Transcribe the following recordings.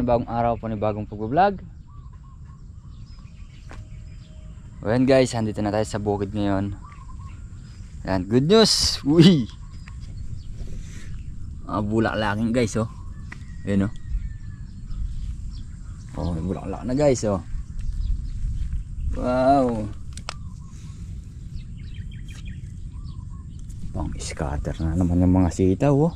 panibagong araw, panibagong pag-vlog. Ayan guys, andito na tayo sa bukid ngayon. Ayan, good news! Uy! Bulaklakin guys, oh. Ayan, oh. Oh, may bulaklak na guys, oh. Wow! Pang scatter na naman yung mga sitaw, oh.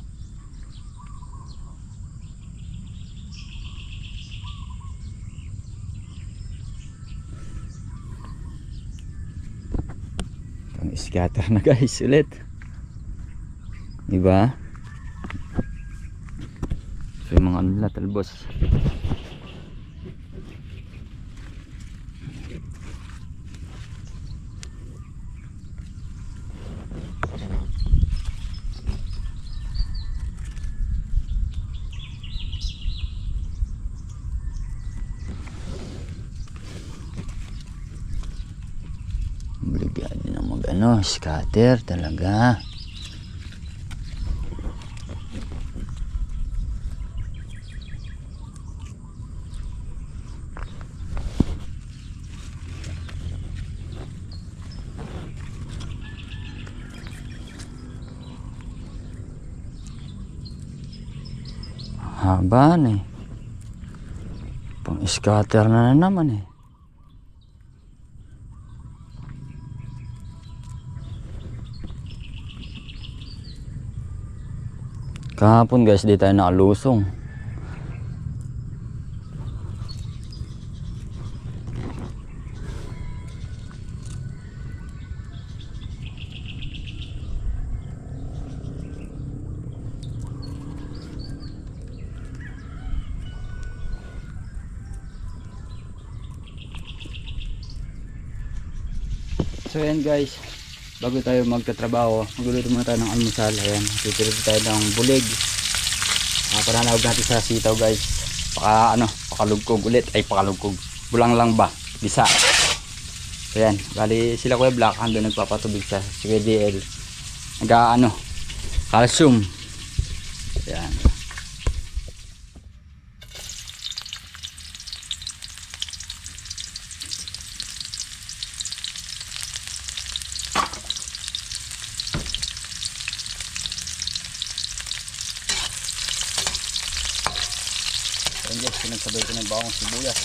Pang scatter na guys ulit. Diba? So yung mga nila talbos. Obligado na mag scatter talaga. Haba na eh. Pang scatter na naman eh. Kahapon guys, di tayo nakalusong. So yan guys, bago tayo magtatrabaho, magluluto muna tayo ng almusal. Ayan, titiripo tayo ng bulig. Pananawag natin sa sitaw guys. Pakalugkog ulit. Ay pakalugkog, bulang lang ba? Bisa. So yan, bali sila Kuya Black ando nagpapatubig sa CDL. Calcium. Yan. Ayan guys, pinagsabay ko ng bawang sibuyas.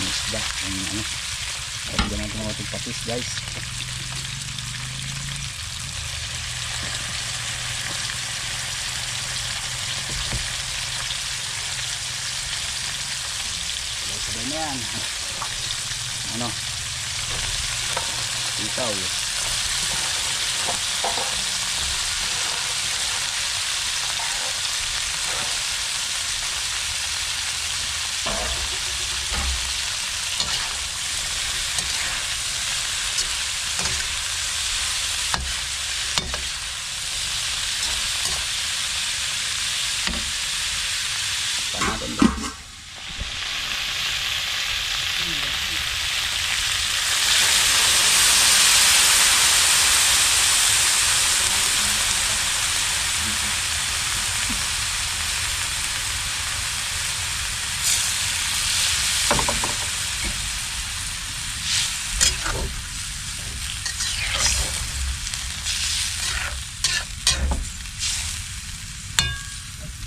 Isda, lagyan natin ng ating patis guys. Sabay na yan. Sitaw.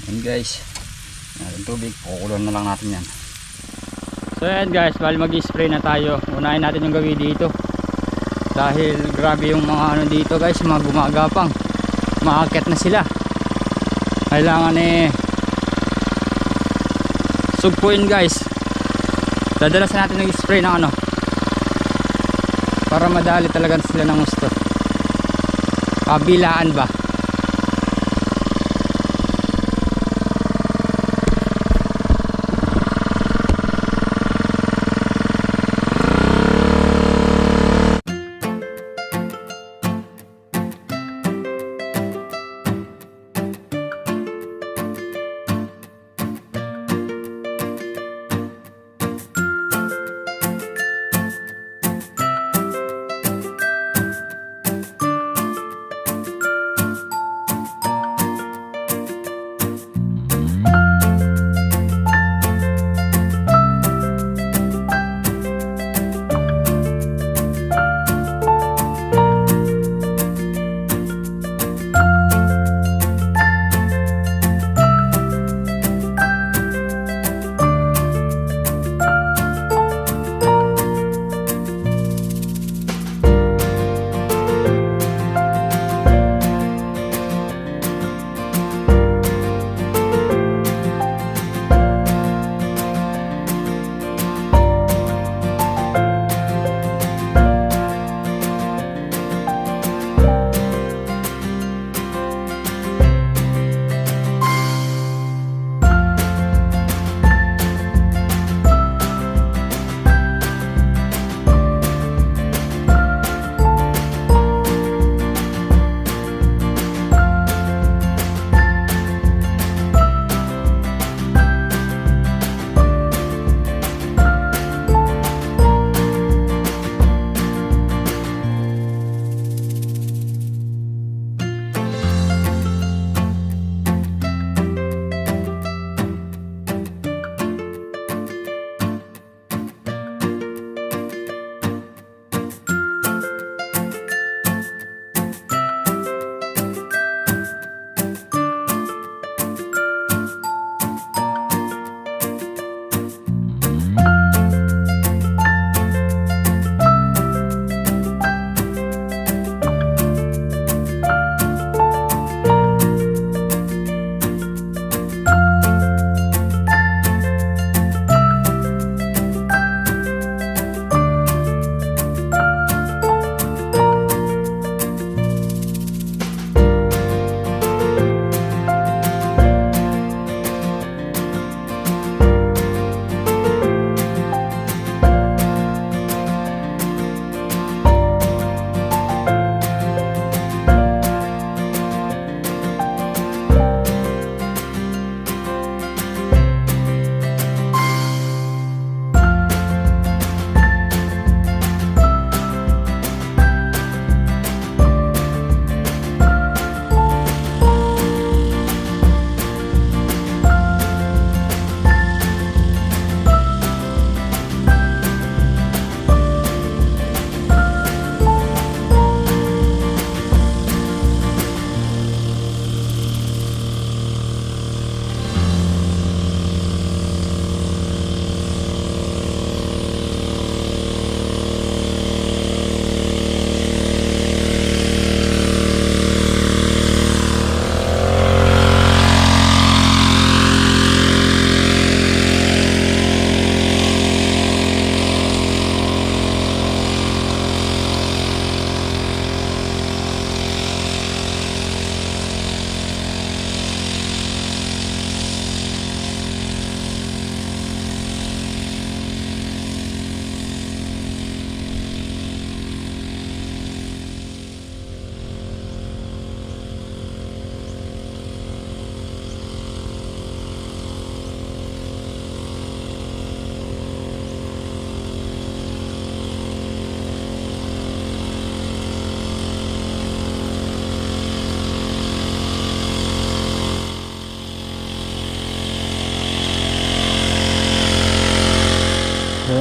Ayan guys, natin tubig, kukulan na lang natin yan. So ayan guys, bali mag-spray na tayo. Unahin natin yung gawin dito dahil grabe yung mga dito guys, mga gumagapang, maakyat na sila. Kailangan sugpuin guys. Dadalasan natin ng spray ng para madali talaga sila ng gusto. Kabilaan ba?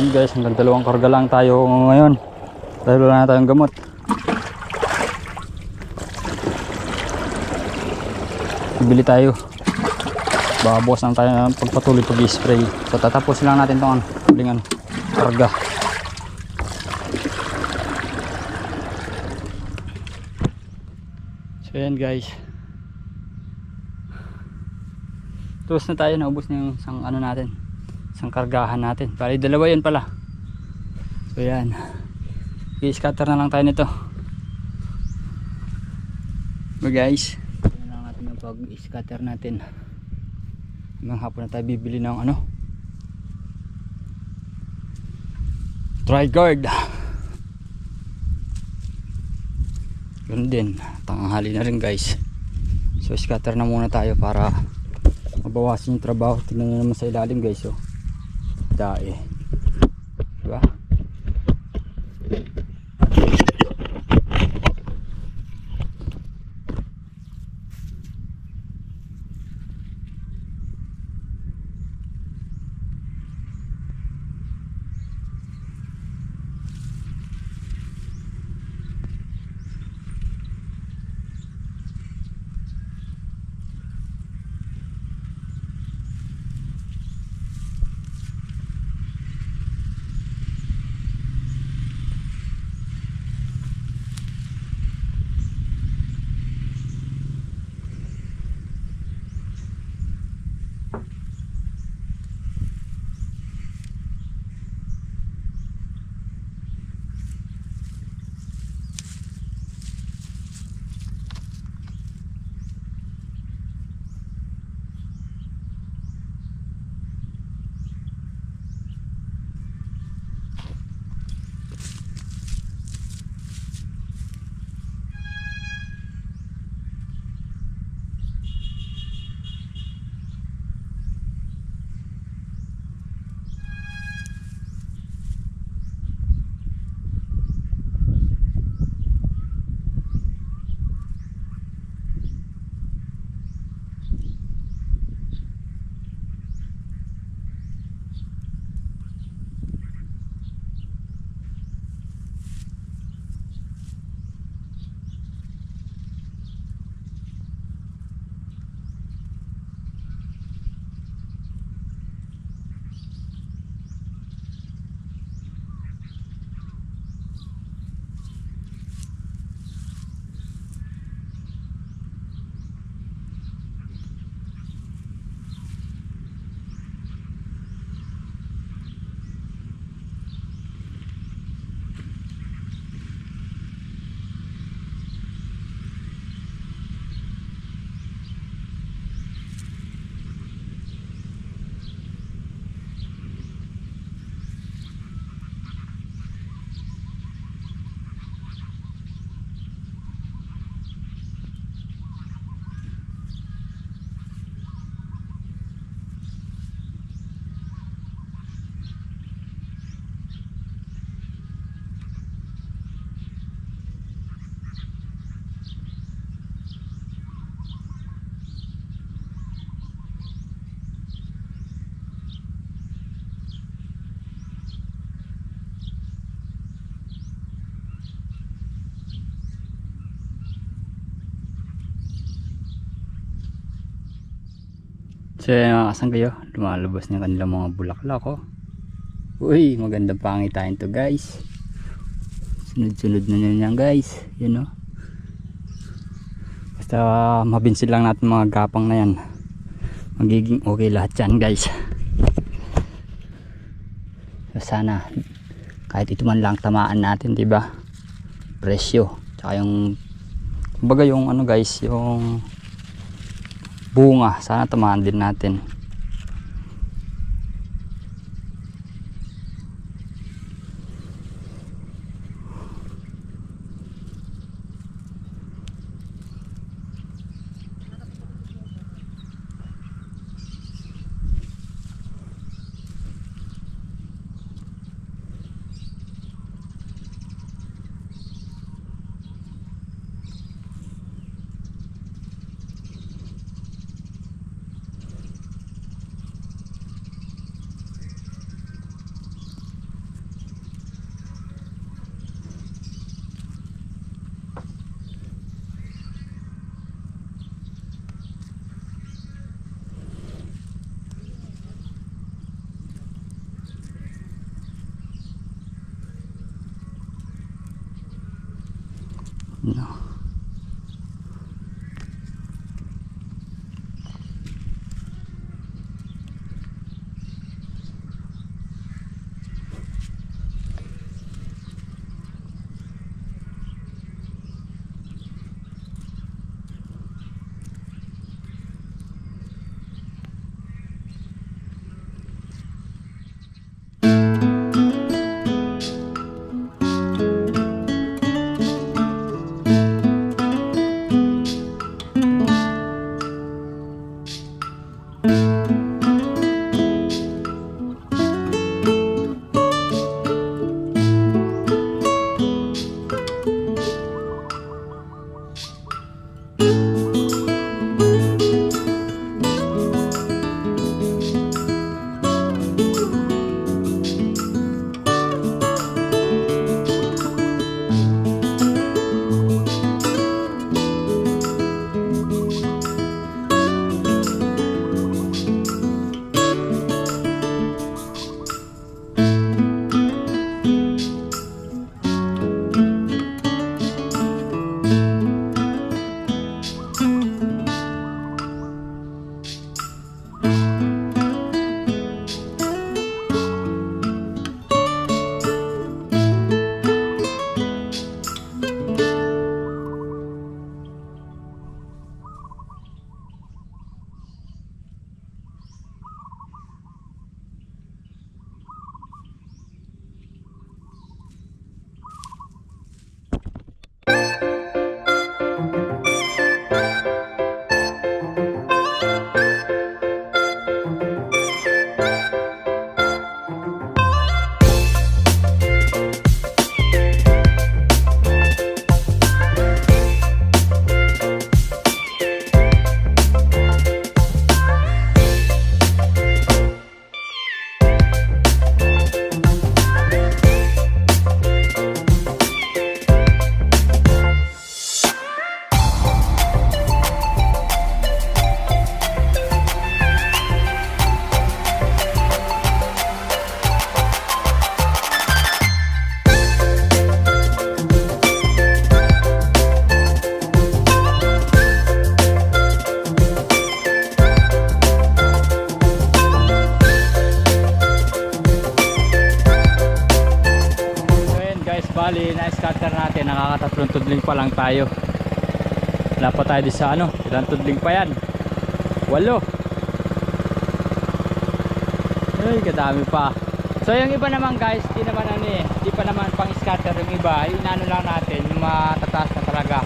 Ayan guys, hanggang 2 karga lang tayo ngayon. Dahil wala na tayong gamot. Bibili tayo. Babawas lang tayo ng pagpatuloy pag-spray. So tatapos lang natin itong huling karga. So ayan guys. Tapos na tayo, naubos na yung isang natin. Isang kargahan natin. Bali 2 yun pala. So ayan. I-scatter na lang tayo nito. So guys, yan lang natin yung pag-scatter natin. Hanggang hapon na tayo bibili ng Tri-Guard. Ganun din, tanghali na rin guys. So scatter na muna tayo para mabawasan yung trabaho. Tingnan nyo naman sa ilalim guys, oh. Dae, diba? So mga kasangkayo, lumalabas na kanilang mga bulaklak, oh. Uy, magandang pangitain to guys. Sunod-sunod na yan guys. Yun, oh. Basta mabinsin lang natin mga gapang na yan. Magiging okay lahat yan guys. So, sana kahit ito man lang tamaan natin, diba? Presyo. Tsaka yung kumbaga yung guys, yung bunga, sana tamaan din natin. No. Bali, na-scatter natin, nakakatatlong tudling pa lang tayo. Wala pa tayo sa ano, ilang tudling pa yan? 8. Ay, kadami pa. So yung iba naman guys, di naman ano eh, di pa naman pang scatter yung iba. Inano lang natin, yung matataas na talaga.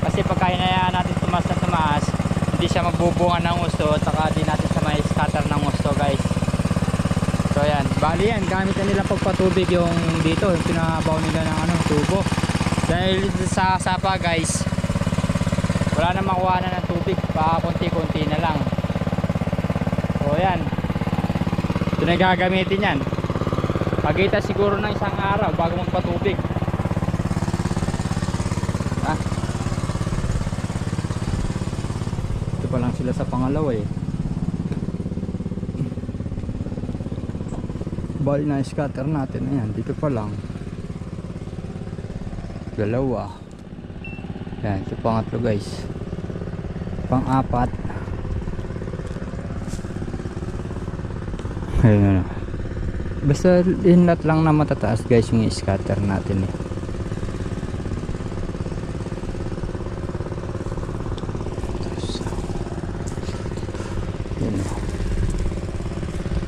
Kasi pagka hinayaan natin tumaas na tumaas, hindi siya magbubunga ng gusto, at saka di natin siya may scatter ng gusto guys. So yan, bali yan, gamit na nila pagpatubig yung dito, yung pinabaw nila ng ano, tubo. Dahil sa sapa guys, wala na makuha na ng tubig, pa konti-konti na lang. So yan, ito na gagamitin yan. Pagkita siguro ng isang araw bago magpatubig. Ito pa lang sila sa pangalawa eh. Bali na scatter natin, ayan, dito pa lang 2. Yan, ito pangatlo guys, pang-4. Ayun, basta inlat lang na matataas guys yung scatter natin eh.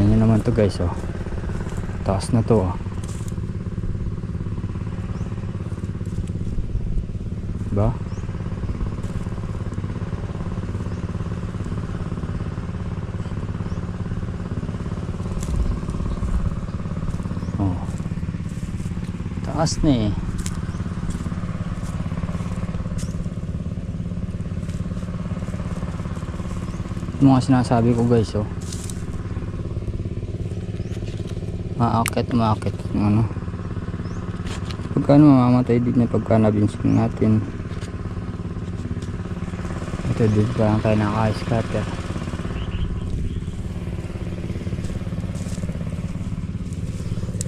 Yan naman to guys, oh, taas na to, oh. Diba? Oh, taas na eh. Yung mga sinasabi ko guys, oh, maakit yung ano, pagka mamamatay din na pagka nabinsing natin. Ito din pa lang tayo naka-scatter.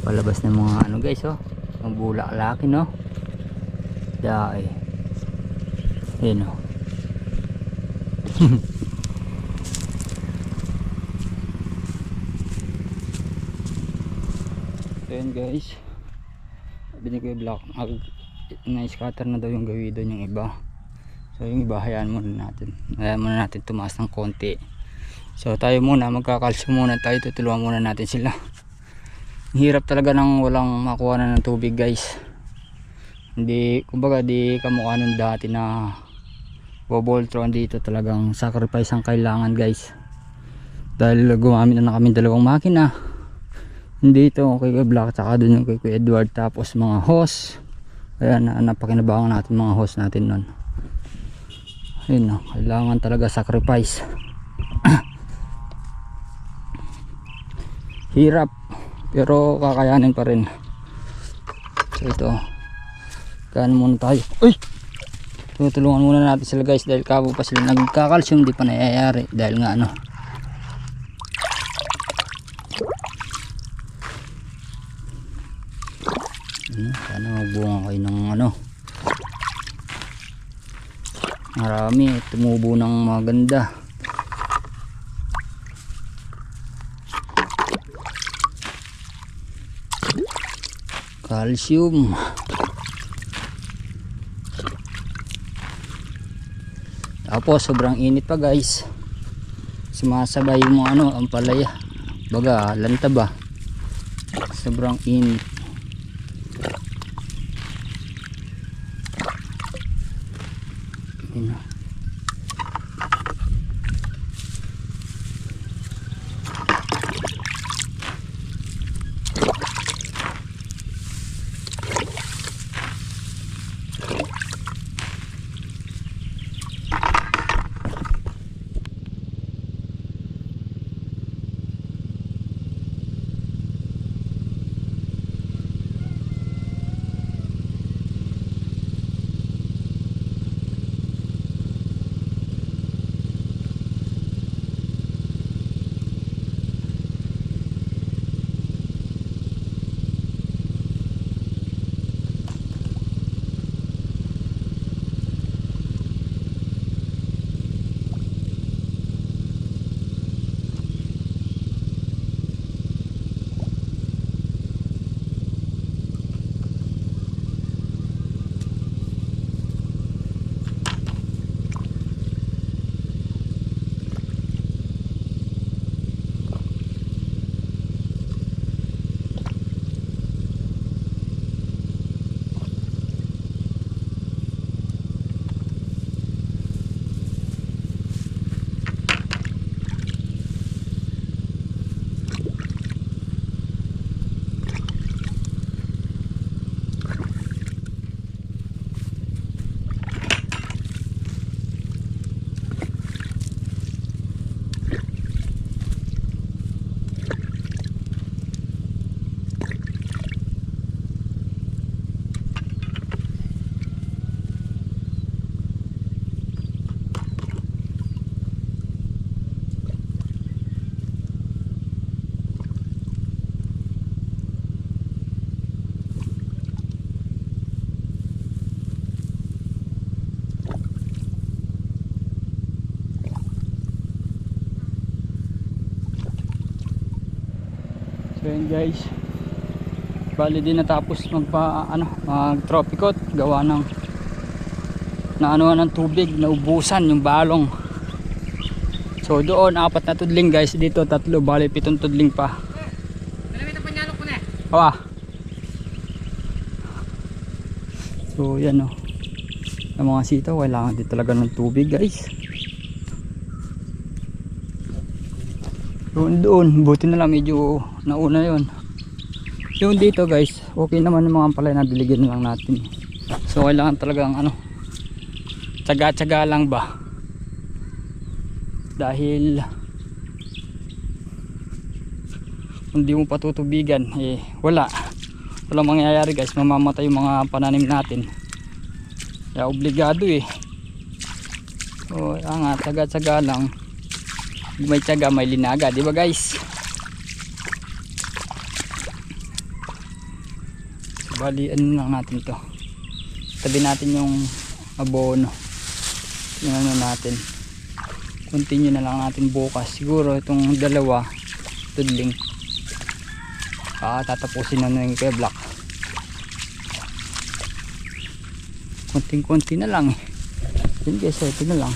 Palabas ng mga ano guys, oh, ang bulak laki, no, dahil Ayan o. So yun guys, sabi ni Kuya Black, na-scatter na daw yung gawin doon yung iba. So yung iba hayaan muna natin tumaas ng konti. So tayo muna, magkakalsyo muna tayo, tutulungan muna natin sila. Hirap talaga nang walang makuha na ng tubig guys. Hindi, kumbaga di kamukha nung dati na Boboltron. Dito talagang sacrifice ang kailangan guys, dahil gumamit na kami dalawang makina. Hindi ito kay Kuya Black, tsaka dun yung kay Kuya Edward, tapos mga hose. Ayan, napakinabangan natin mga hose natin nun. Ayun no, kailangan talaga sacrifice. Hirap, pero kakayanin pa rin. So ito, gaan muna tayo. Uy! Tutulungan muna natin sila guys, dahil kabo pa sila nagkakalsyum, di pa nangyayari dahil nga ano, sana magbunga kayo ng ano, marami, tumubo ng maganda. Calcium. Tapos sobrang init pa guys, sumasabay yung mga ano, ang palaya, baga lanta ba, sobrang init. Yun. So yun guys, bali din natapos mag tropicot, gawa ng ng tubig, naubusan yung balong. So doon 4 na tudling guys, dito 3, bali 7 tudling pa. Awa. So yan oh, ang mga sitaw kailangan din talaga ng tubig guys. Doon, buti na lang medyo nauna yon. Yung dito guys, okay naman yung mga palay na diligyan lang natin. So kailangan talagang tsaga-tsaga lang ba, dahil kung di mo patutubigan walang mangyayari guys, mamamatay yung mga pananim natin. Kaya obligado so tsaga-tsaga lang. May tsaga, may linaga, di ba guys? Bali, ano lang natin to, tabi natin yung abono. yung ano natin, continue na lang natin bukas. Siguro itong dalawa tudling tatapusin na yung kay Black. Konting-konti na lang yun guys, ito na lang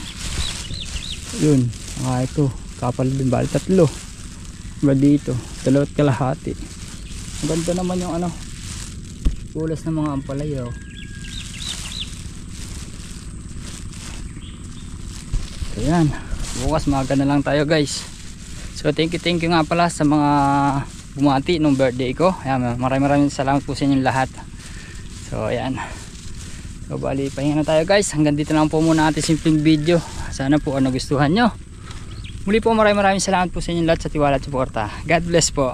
yun. Ito kapal din, bali 3 ba dito, 2 kalahati. Ang ganda naman yung ano, kulas ng mga ampalaya. Ayan, bukas maaga na lang tayo guys. So thank you nga pala sa mga bumati nung birthday ko. Ayan, maraming salamat po sa inyong lahat. So ayan, so bali pahinga na tayo guys. Hanggang dito lang po muna ating simpleng video. Sana po nagustuhan nyo. Muli po maraming salamat po sa inyong lahat sa tiwala at suporta. God bless po.